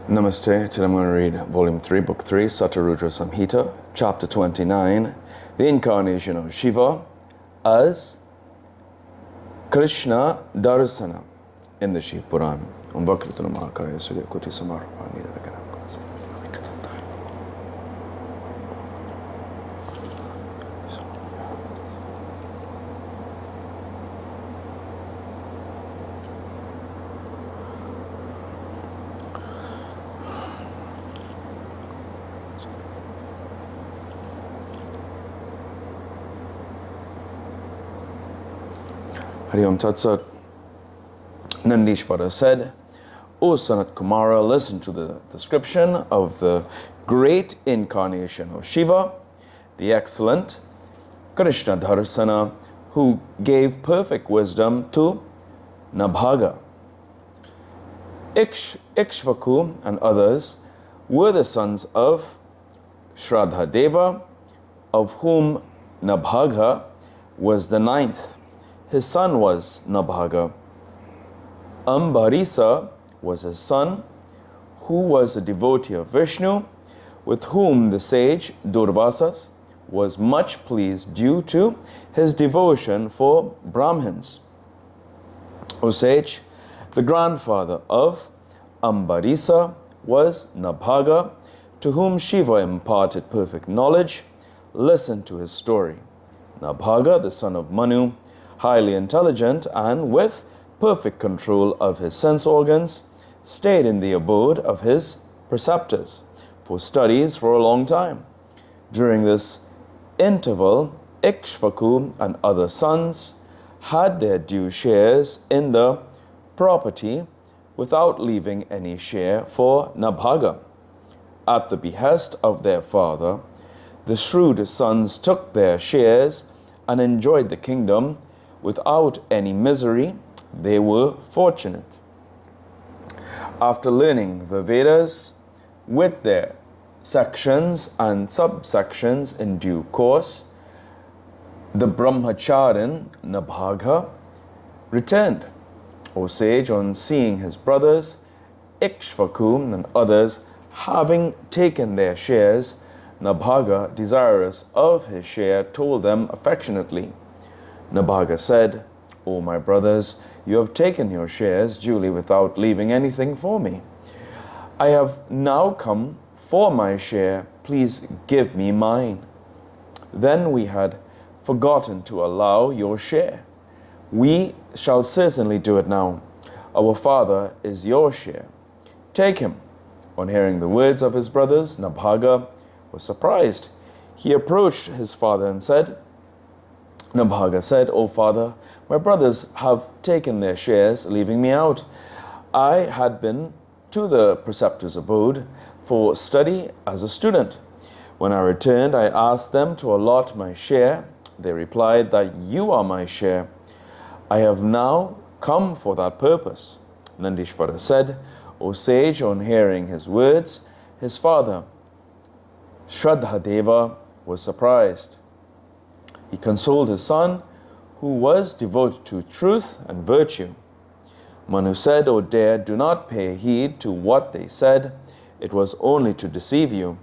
Namaste. Today I'm going to read Volume 3, Book 3, SataRudra Samhita, Chapter 29, the incarnation of Shiva as Krishna Darsana in the Shiva Puran. Hari Om Tat Sat. Nandishvara said, O Sanat Kumara, listen to the description of the great incarnation of Shiva, the excellent Krishna Dharsana, who gave perfect wisdom to Nabhaga. Ikshvaku and others were the sons of Shraddha Deva, of whom Nabhaga was the ninth. His son was Nabhaga. Ambarisa was his son, who was a devotee of Vishnu, with whom the sage Durvasas was much pleased due to his devotion for Brahmins. O sage, the grandfather of Ambarisa was Nabhaga, to whom Shiva imparted perfect knowledge. Listen to his story. Nabhaga, the son of Manu, highly intelligent and with perfect control of his sense organs, stayed in the abode of his preceptors for studies for a long time. During this interval, Ikshvaku and other sons had their due shares in the property without leaving any share for Nabhaga. At the behest of their father, the shrewd sons took their shares and enjoyed the kingdom without any misery. They were fortunate. After learning the Vedas with their sections and subsections in due course, the Brahmacharin Nabhaga returned. O sage, on seeing his brothers, Ikshvaku and others having taken their shares, Nabhaga, desirous of his share, told them affectionately. Nabhaga said, O my brothers, you have taken your shares duly without leaving anything for me. I have now come for my share. Please give me mine. Then we had forgotten to allow your share. We shall certainly do it now. Our father is your share. Take him. On hearing the words of his brothers, Nabhaga was surprised. He approached his father and said, Nabhaga said, O father, my brothers have taken their shares, leaving me out. I had been to the preceptor's abode for study as a student. When I returned, I asked them to allot my share. They replied that you are my share. I have now come for that purpose. Nandishvara said, O sage, on hearing his words, his father, Shraddha Deva, was surprised. He consoled his son, who was devoted to truth and virtue. Manu said, O dear, do not pay heed to what they said. It was only to deceive you.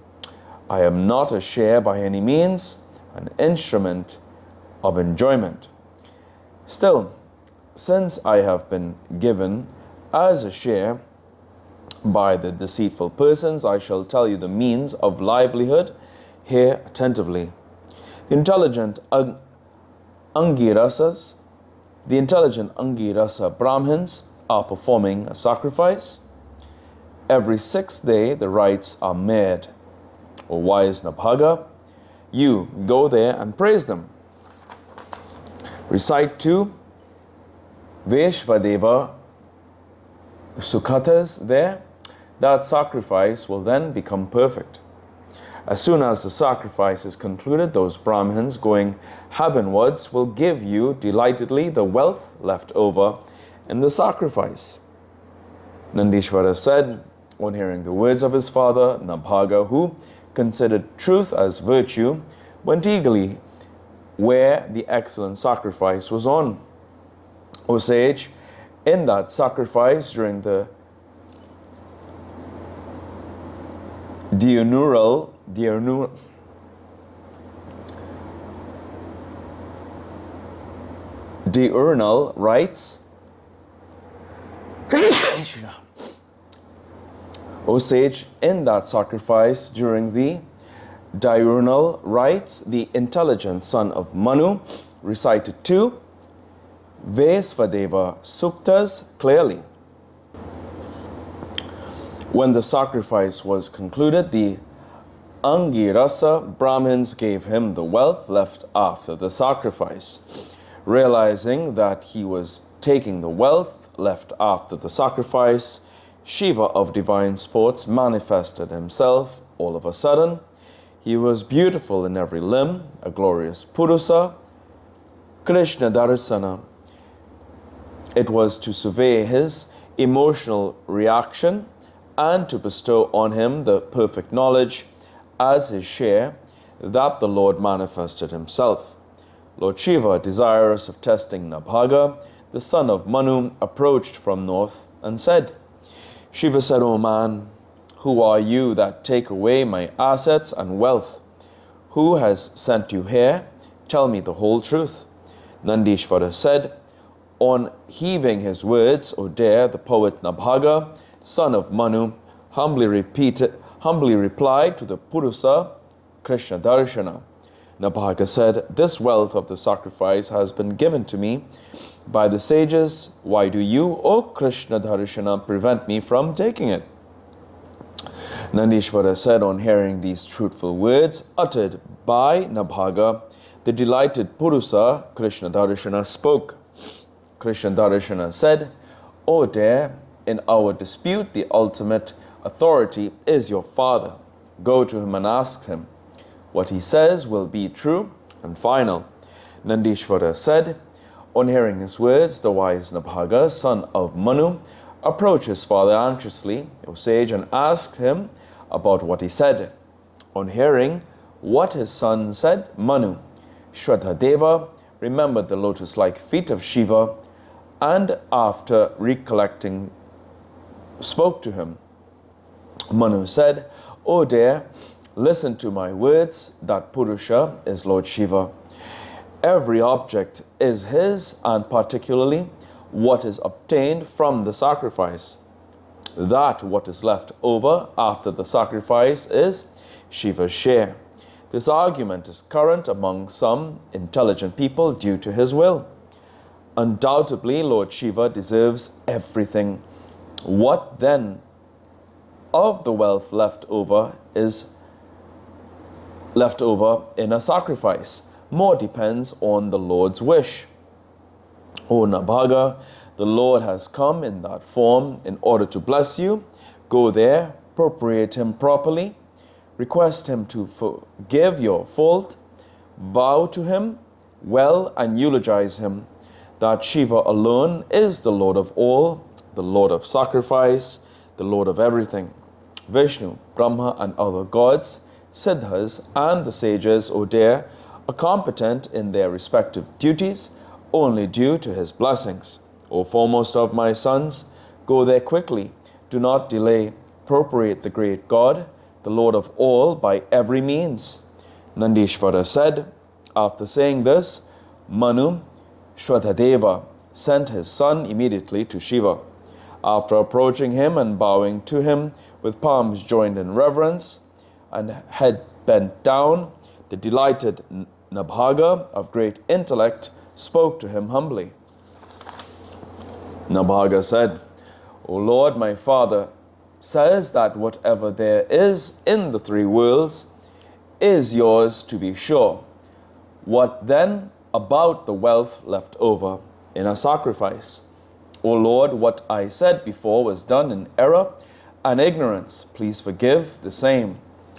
I am not a share by any means, an instrument of enjoyment. Still, since I have been given as a share by the deceitful persons, I shall tell you the means of livelihood. Hear attentively. The intelligent Angirasas, the intelligent Angirasa Brahmins are performing a sacrifice. Every 6th day the rites are made. O wise Nabhaga, you go there and praise them. Recite 2 Vaishvadeva Sukhatas there. That sacrifice will then become perfect. As soon as the sacrifice is concluded, those Brahmins going heavenwards will give you delightedly the wealth left over in the sacrifice. Nandishvara said, on hearing the words of his father, Nabhaga, who considered truth as virtue, went eagerly where the excellent sacrifice was on. O sage, in that sacrifice during the diurnal rites, O sage, in that sacrifice during the diurnal rites, the intelligent son of Manu recited two Vesvadeva Suktas clearly. When the sacrifice was concluded, the Angirasa Brahmins gave him the wealth left after the sacrifice. Realizing that he was taking the wealth left after the sacrifice, Shiva of divine sports manifested himself all of a sudden. He was beautiful in every limb, a glorious Purusa, Krishna Darsana. It was to survey his emotional reaction and to bestow on him the perfect knowledge as his share that the Lord manifested himself. Lord Shiva, desirous of testing Nabhaga, the son of Manu, approached from north and said, Shiva said, O man, who are you that take away my assets and wealth? Who has sent you here? Tell me the whole truth. Nandishvara said, on heaving his words, O dare, the poet Nabhaga, son of Manu, humbly replied to the Purusa, Krishna Darshana. Nabhaga said, this wealth of the sacrifice has been given to me by the sages. Why do you, O Krishna Darshana, prevent me from taking it? Nandishvara said, on hearing these truthful words uttered by Nabhaga, the delighted Purusa, Krishna Darshana, spoke. Krishna Darshana said, O dare, in our dispute the ultimate authority is your father. Go to him and ask him. What he says will be true and final. Nandishvara said, on hearing his words, the wise Nabhaga, son of Manu, approached his father anxiously, O sage, and asked him about what he said. On hearing what his son said, Manu, Shraddha remembered the lotus-like feet of Shiva, and after recollecting, spoke to him. Manu said, O dear, listen to my words, that Purusha is Lord Shiva. Every object is his, and particularly what is obtained from the sacrifice. That what is left over after the sacrifice is Shiva's share. This argument is current among some intelligent people due to his will. Undoubtedly, Lord Shiva deserves everything. What then of the wealth left over in a sacrifice? More depends on the Lord's wish. O Nabhaga, the Lord has come in that form in order to bless you. Go there, appropriate him properly, request him to forgive your fault, bow to him well and eulogize him, that Shiva alone is the Lord of all, the Lord of sacrifice, the Lord of everything. Vishnu, Brahma, and other gods, Siddhas, and the sages, O dear, are competent in their respective duties, only due to his blessings. O foremost of my sons, go there quickly, do not delay, appropriate the great God, the Lord of all, by every means. Nandishvara said, after saying this, Manu, Shraddha sent his son immediately to Shiva. After approaching him and bowing to him with palms joined in reverence and head bent down, the delighted Nabhaga of great intellect spoke to him humbly. Nabhaga said, O Lord, my father says that whatever there is in the three worlds is yours to be sure. What then about the wealth left over in a sacrifice? O Lord, what I said before was done in error and ignorance. Please forgive the same.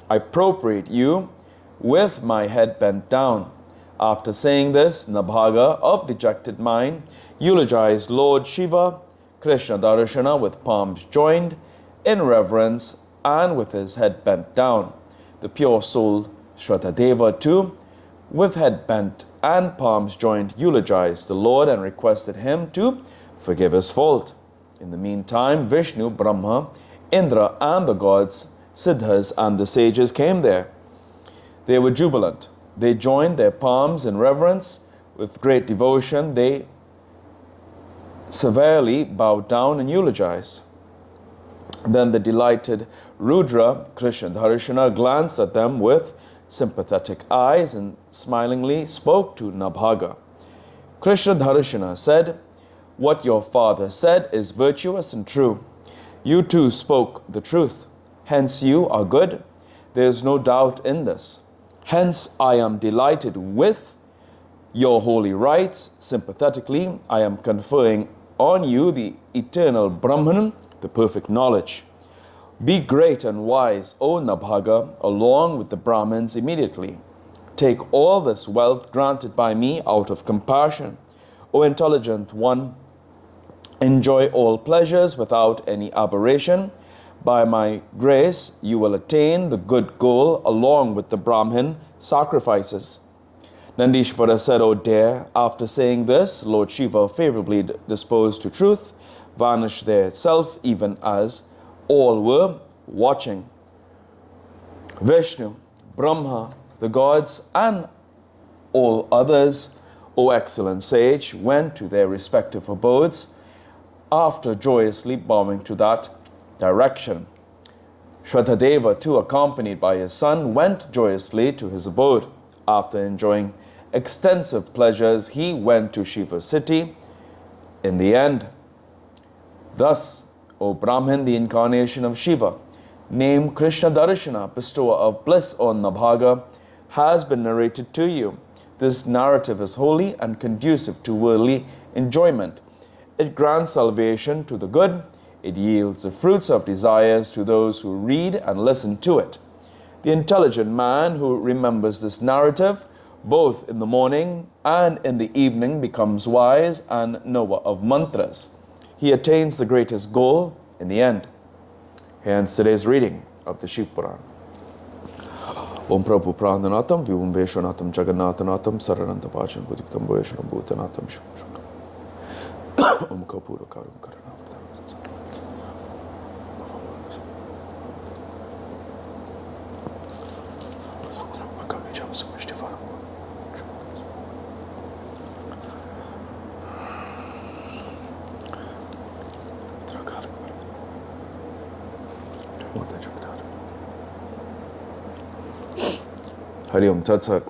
I appropriate you with my head bent down. After saying this, Nabhaga of dejected mind eulogized Lord Shiva, Krishna Darshana, with palms joined in reverence and with his head bent down. The pure soul Shraddha too, with head bent and palms joined, eulogized the Lord and requested him to forgive his fault. In the meantime, Vishnu, Brahma, Indra, and the gods Siddhas and the sages came there. They were jubilant. They joined their palms in reverence. With great devotion, they severely bowed down and eulogized. Then the delighted Rudra, Krishna Dharshana, glanced at them with sympathetic eyes and smilingly spoke to Nabhaga. Krishna Dharshana said, "What your father said is virtuous and true. You too spoke the truth. Hence you are good. There is no doubt in this. Hence I am delighted with your holy rites. Sympathetically, I am conferring on you the eternal Brahman, the perfect knowledge. Be great and wise, O Nabhaga, along with the Brahmins immediately. Take all this wealth granted by me out of compassion. O intelligent one, enjoy all pleasures without any aberration. By my grace, you will attain the good goal along with the Brahmin sacrifices." Nandishvara said, "O dear, after saying this, Lord Shiva, favorably disposed to truth, vanished there itself, even as all were watching. Vishnu, Brahma, the gods, and all others, O excellent sage, went to their respective abodes after joyously bowing to that direction. Shraddhadeva, too, accompanied by his son, went joyously to his abode. After enjoying extensive pleasures, he went to Shiva's city in the end. Thus, O Brahmin, the incarnation of Shiva, named Krishna Darshana, bestower of bliss on Nabhaga, has been narrated to you. This narrative is holy and conducive to worldly enjoyment. It grants salvation to the good. It yields the fruits of desires to those who read and listen to it. The intelligent man who remembers this narrative, both in the morning and in the evening, becomes wise and knower of mantras. He attains the greatest goal in the end." Hence today's reading of the Shiva Puran. Om Prabhu Prananatam Vivum Veshwanatam Jagannatanatam Sarananta Pachan Buddhiktam Veshwanam Bhutanatam Om Kapura Karum Karanam. Hari Om Tat Sat.